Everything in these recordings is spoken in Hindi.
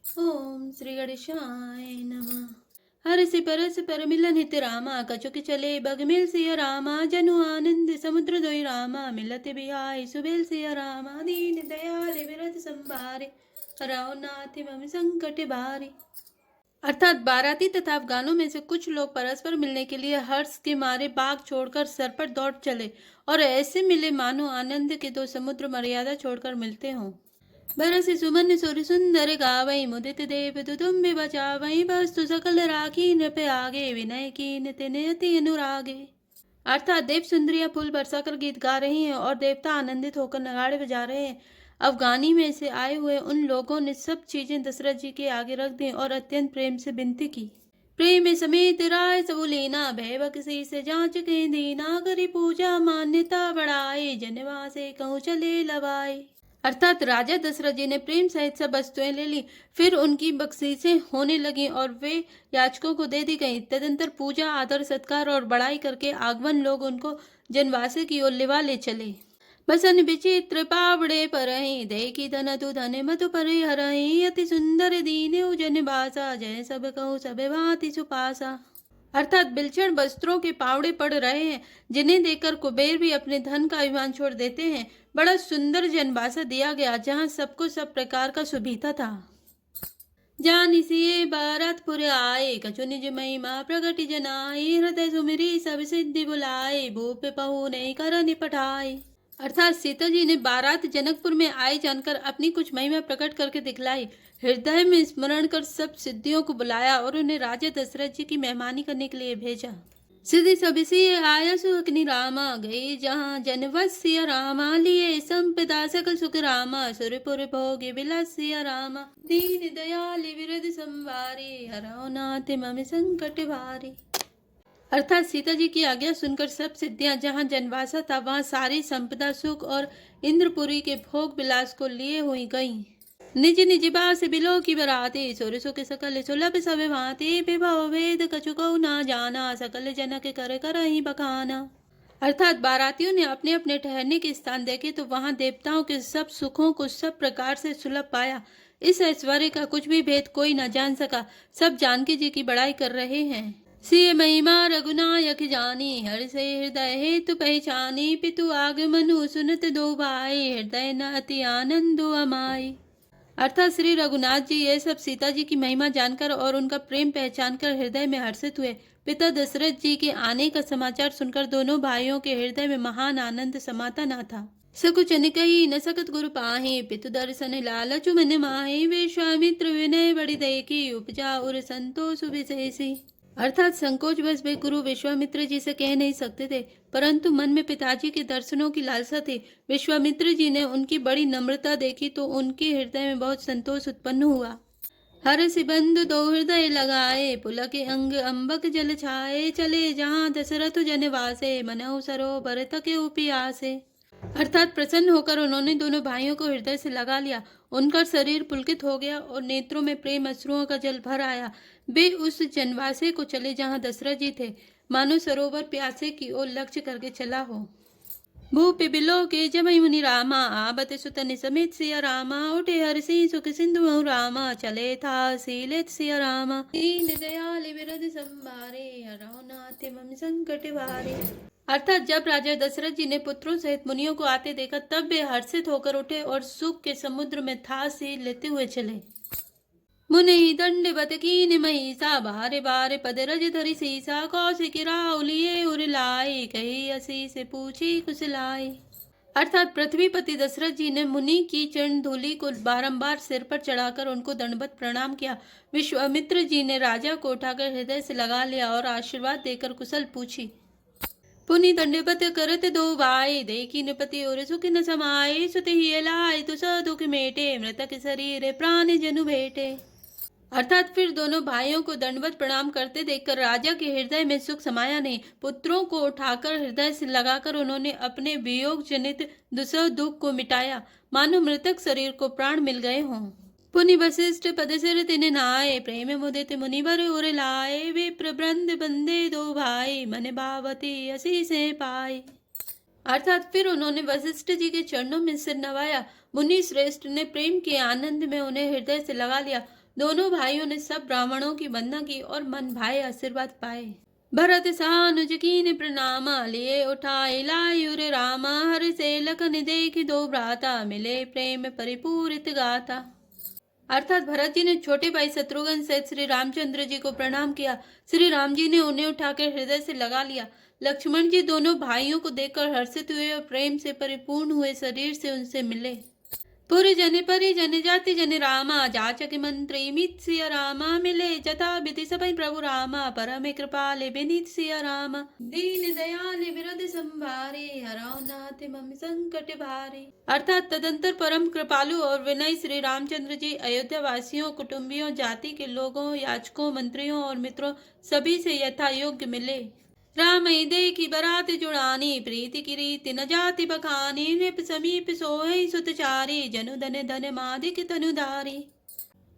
ओम श्री गणेशाय नमः। हर से परस पर मिलन हित रामा, कछुक चले बग मिल सिया रामा। जनु आनंद समुद्र दोई रामा, मिलत बिहाय सुबेल सिया रामा। दीन दयाल विरत संभारे, हराओ नाथ मम संकट भारे। अर्थात बाराती तथा अफगानों में से कुछ लोग परस्पर मिलने के लिए हर्ष के मारे बाग छोड़कर सर पर दौड़ चले और ऐसे मिले मानो आनंद के दो समुद्र मर्यादा छोड़कर मिलते हों। बरसि सुमन सुर सुंदर गावई, मुदित देव तुम बचावई। वस्तु सकल राखी नृप आगे, विनय कीन तिन अति अनुरागे। अर्थात देव सुंदरियां फूल बरसाकर गीत गा रही हैं और देवता आनंदित होकर नगाड़े बजा रहे हैं। अफगानी में से आए हुए उन लोगों ने सब चीजें दशरथ जी के आगे रख दी और अत्यंत प्रेम से विनती की। प्रेम समेत राय सब लेना, भय किसी से जांच के दीना। करी पूजा मान्यता बढ़ाए, जनवा से कहूँ चले लवाए। अर्थात राजा दशरथ जी ने प्रेम सहित सब वस्तुएं ले ली। फिर उनकी बख्शीशें होने लगी और वे याचकों को दे दी गईं। तदंतर पूजा आदर सत्कार और बड़ाई करके आगमन लोग उनको जनवासे की ओर लिवा ले चले। बसन विचित्र पावड़े परहि, देखी धन तु धन मधु परिहरहि। अति सुंदर दीन जन भाषा, जय सब कहूँ सब भांति सुपासा। अर्थात बिलक्षण वस्त्रों के पावड़े पड़ रहे हैं, जिन्हें देखकर कुबेर भी अपने धन का अभिमान छोड़ देते हैं। बड़ा सुंदर जनवासा दिया गया, जहाँ सबको सब प्रकार का सुभीता था। जानिसिए बारातपुर आए, कछु निज महिमा प्रगट जनाए। हृदय सुमिरी सब सिद्धि बुलाए, भूप पहु नहीं कर निपटाए। अर्थात सीता जी ने बारात जनकपुर में आए जानकर अपनी कुछ महिमा प्रकट करके दिखलाई। हृदय में स्मरण कर सब सिद्धियों को बुलाया और उन्हें राजा दशरथ जी की मेहमानी करने के लिए भेजा। सिद्धि सबसी आया सुखनी रामा, गई जहाँ जनवस्य रामा। लिए संपदा सकल सुख रामा, सुरपुर भोग विलासिया रामा। दीन दयाल विरद संवारे, हरौ नाथ मम संकट भारे। अर्थात सीता जी की आज्ञा सुनकर सब सिद्धियां जहाँ जनवासा था वहां सारी संपदा सुख और इंद्रपुरी के भोग विलास को लिए हुई गईं। निज निज बास बिलो की बराती, सुर सुख सकल सुलभ सब भांति। विभव वेद कछु ना जाना, सकल जनक कर करहि बखाना। अर्थात बारातियों ने अपने अपने ठहरने के स्थान देखे तो वहां देवताओं के सब सुखों को सब प्रकार से सुलभ पाया। इस ऐश्वर्य का कुछ भी भेद कोई न जान सका। सब जानकी जी की बड़ाई कर रहे हैं। सिय महिमा रघुनायक जानी, हर से हृदय हेतु पहचानी। पितु आगमनु सुनत दो भाई, हृदय न अति आनंद अमाई। अर्थात श्री रघुनाथ जी ये सब सीता जी की महिमा जानकर और उनका प्रेम पहचान कर हृदय में हर्षित हुए। पिता दशरथ जी के आने का समाचार सुनकर दोनों भाइयों के हृदय में महान आनंद समाता न था। सकुच कही न सकत गुरु पाहे, पितु दर्शन लालचु मन माहे। विश्वामित्र विनय बड़ी देखी, उपजा उर संतोष विशेषी। अर्थात संकोच बस वे गुरु विश्वामित्र जी से कह नहीं सकते थे, परंतु मन में पिताजी के दर्शनों की लालसा थी। विश्वामित्र जी ने उनकी बड़ी नम्रता देखी तो उनके हृदय में बहुत संतोष उत्पन्न हुआ। हर सिबंधु दो हृदय लगाए, पुलक अंग अम्बक जल छाए। चले जहाँ दशरथ जनवासे, मनहु सरोवर तके उपियासे। अर्थात प्रसन्न होकर उन्होंने दोनों भाइयों को हृदय से लगा लिया। उनका शरीर पुलकित हो गया और नेत्रों में प्रेम अश्रुओं का जल भर आया। वे उस जनवासे को चले जहाँ दशरथ जी थे, मानो सरोवर प्यासे की ओर लक्ष्य करके चला हो। भूपि बिलो के जमई मुनि रामा, आबत सुतनि समेत सिया रामा। उठे हर्षि सुख सिंधु रामा, चले था सीलेत सिया रामा। दीन दयाल विरद संभारे, हरौ नाथ मम संकट भारे। अर्थात जब राजा दशरथ जी ने पुत्रों सहित मुनियों को आते देखा तब वे हर्षित होकर उठे और सुख के समुद्र में था से लेते हुए चले। मुनि दंडवत कीन महिषा, बारे बारे पद रज धरि सीसा। कौशिक राउलिए उर लाए, कही असी से पूछी कुशलाई। अर्थात पृथ्वीपति दशरथ जी ने मुनि की चरण धूलि को बारंबार सिर पर चढ़ाकर उनको दंडवत प्रणाम किया। विश्वामित्र जी ने राजा को उठाकर हृदय से लगा लिया और आशीर्वाद देकर कुशल पूछी। पुनि दंडवत करत दो भाई, देखी नृपति और सुख न समाये। सुत ही लाए तो स दुख मेटे, मृतक शरीर प्राण जनु भेटे। अर्थात फिर दोनों भाइयों को दंडवत प्रणाम करते देखकर राजा के हृदय में सुख समाया नहीं। पुत्रों को उठाकर हृदय से लगाकर उन्होंने अपने वियोग जनित दुसह दुख को मिटाया, मानो मृतक शरीर को प्राण मिल गए हों। पुनि वशिष्ठ पद सिर तिन नाये, प्रेम मुदित मुनिवर उर लाए। वे प्रबंध बंदे दो भाई, मन भावती असी से पाए। अर्थात फिर उन्होंने वशिष्ठ जी के चरणों में सिर नवाया। मुनि श्रेष्ठ ने प्रेम के आनंद में उन्हें हृदय से लगा लिया। दोनों भाइयों ने सब ब्राह्मणों की वंदना की और मन भाए आशीर्वाद पाए। भरत सानुज कीन प्रणामा, लिए उठाए लायुर रामा, हर से लखन देखि दो भ्राता, मिले प्रेम परिपूरित गाथा। अर्थात भरत जी ने छोटे भाई शत्रुघ्न सहित श्री रामचंद्र जी को प्रणाम किया। श्री राम जी ने उन्हें उठाकर हृदय से लगा लिया। लक्ष्मण जी दोनों भाइयों को देखकर हर्षित हुए और प्रेम से परिपूर्ण हुए शरीर से उनसे मिले। पुरजन परिजन जाति जन रामा, जाचक मंत्री मित सिया रामा, मिले जथा विधि सभै प्रभु रामा, परम कृपाले विनीत सिया रामा, दीन दयाल विरद संभारे, हरौ नाथ मम संकट भारे। अर्थात तदंतर परम कृपालु और विनय श्री रामचंद्र जी अयोध्या वासियों, कुटुंबियों, जाति के लोगों, याचकों, मंत्रियों और मित्रों सभी से यथा योग्य मिले। राम दे की बरात जुड़ानी, प्रीति की रीति न जाति बखानी, नृप समीप सोहै सुतचारी, जनु धन धन मादिक तनुधारी।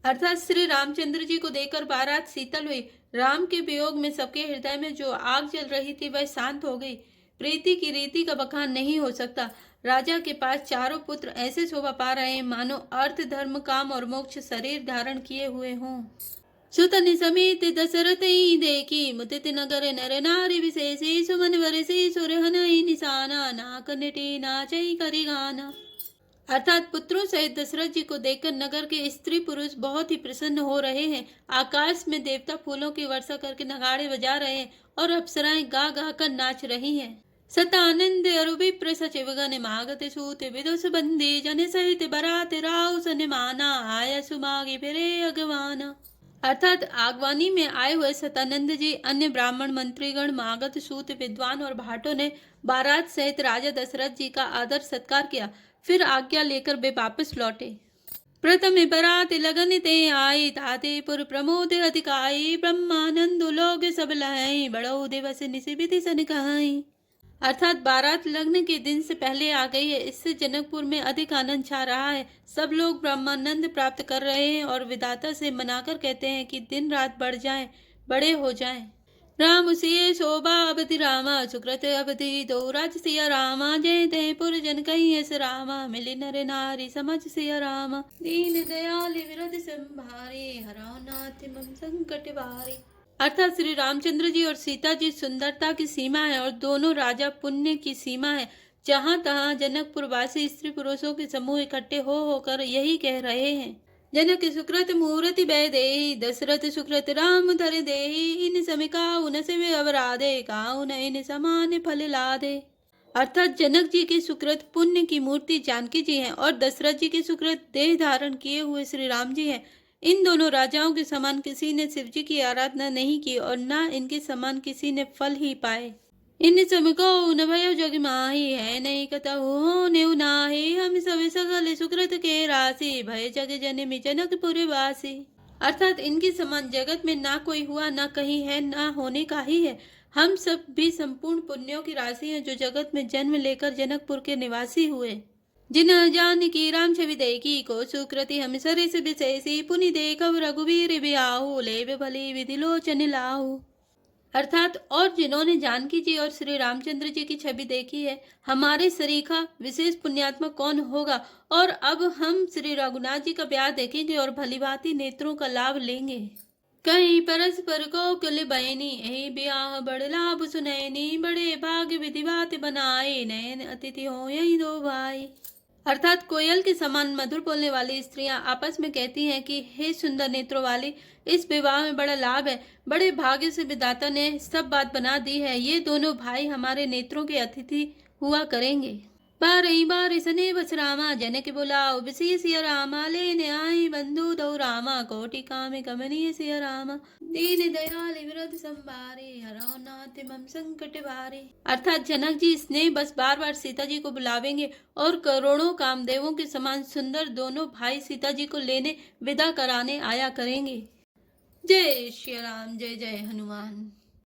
अर्थात श्री रामचंद्र जी को देखकर बारात शीतल हुई। राम के वियोग में सबके हृदय में जो आग जल रही थी वह शांत हो गई। प्रीति की रीति का बखान नहीं हो सकता। राजा के पास चारों पुत्र ऐसे शोभा पा रहे हैं मानो अर्थ, धर्म, काम और मोक्ष शरीर धारण किए हुए हों। सुतनि समेत दशरथ देखी, मुदित नगर नर नारी विशेषी, सुमन वरसी सुरहनई निशाना, नाक निटी नाचई करी गाना। अर्थात पुत्रों सहित दशरथ जी को देखकर नगर के स्त्री पुरुष बहुत ही प्रसन्न हो रहे हैं। आकाश में देवता फूलों की वर्षा करके नगाड़े बजा रहे हैं और अप्सराएं गा गा कर नाच रही हैं। सतानंद अरु विप्र सचिव गण, मागत सूत विदुष बंदी, जन सहित बरात राव सन माना, आया सुमागे फिरे अगवाना। अर्थात आगवानी में आए हुए सतानंद जी, अन्य ब्राह्मण, मंत्रीगण, मागध, सूत, विद्वान और भाटों ने बारात सहित राजा दशरथ जी का आदर सत्कार किया। फिर आज्ञा लेकर वे वापस लौटे। प्रथम बरात लगन ते आई, ताते पुर प्रमोद अधिकाई, ब्रह्मानंद लोग सब लहई, बड़ो दिवस निसि विधि सन कहाई। अर्थात बारात लगने के दिन से पहले आ गई है, इससे जनकपुर में अधिक आनंद छा रहा है। सब लोग ब्रह्मानंद प्राप्त कर रहे हैं और विधाता से मनाकर कहते हैं कि दिन रात बढ़ जाएं, बड़े हो जाएं। राम सिय शोभा अवधि रामा, सुकृत अवधि दो राज सिया रामा, जय तय पुर जन कही ऐस रामा, मिली नर नारी समझ सिया रामा, दीन दयाल विरद संभारे, हरौ नाथ मम संकट भारे। अर्थात श्री रामचंद्र जी और सीता जी सुंदरता की सीमा है और दोनों राजा पुण्य की सीमा है। जहाँ तहाँ जनकपुर वासी स्त्री पुरुषों के समूह इकट्ठे हो होकर यही कह रहे हैं। जनक सुकृत मूर्ति बै देहि, दशरथ सुकृत राम धर देहि, इन समिकाउ न सिव अवराधे, काउ न इन समान फल लादे। अर्थात जनक जी के सुकृत पुण्य की मूर्ति जानकी जी हैं और दशरथ जी के सुकृत देह धारण किए हुए श्री राम जी हैं। इन दोनों राजाओं के समान किसी ने शिव जी की आराधना नहीं की और न इनके समान किसी ने फल ही पाए। इन समको न भयो जग माही, है नहीं कतहु नेउ नाही, हम सब सकल सुकृत के राशि, भय जग जनमी जनकपुर वासी। अर्थात इनके समान जगत में ना कोई हुआ, ना कहीं है, ना होने का ही है। हम सब भी संपूर्ण पुण्यों की राशि हैं जो जगत में जन्म लेकर जनकपुर के निवासी हुए। जिन जानकी राम छवि देखी, को सुकृति हम सरिस विशेषी, पुनि देखव रघुवीर ब्याहु, लेव भली विधि लोचन लाहु। अर्थात और जिन्होंने जानकी जी और श्री रामचंद्र जी की छवि देखी है, हमारे सरीखा विशेष पुण्यात्मा कौन होगा। और अब हम श्री रघुनाथ जी का ब्याह देखेंगे और भलीभांति नेत्रों का लाभ लेंगे। कहीं परस्पर को कुल बहनी, यही ब्याह बड़ लाभ सुनैनी, बड़े भाग विधिवात बनाए, नयन अतिथि हो यही दो भाई। अर्थात कोयल के समान मधुर बोलने वाली स्त्रियां आपस में कहती हैं कि हे सुंदर नेत्रों वाली, इस विवाह में बड़ा लाभ है, बड़े भाग्य से विधाता ने सब बात बना दी है। ये दोनों भाई हमारे नेत्रों के अतिथि हुआ करेंगे। बार सने बस रामा, जनक बुलाओ बिसी सिया रामा, लेने आई बंधु दो रामा, कोटि काम कमनीय सिया रामा, दीन दयाल विरद संभारे, हरौ नाथ मम संकट भारे। अर्थात जनक जी स्नेह बस बार बार सीता जी को बुलावेंगे और करोड़ों कामदेवों के समान सुंदर दोनों भाई सीता जी को लेने विदा कराने आया करेंगे। जय श्री राम, जय जय हनुमान।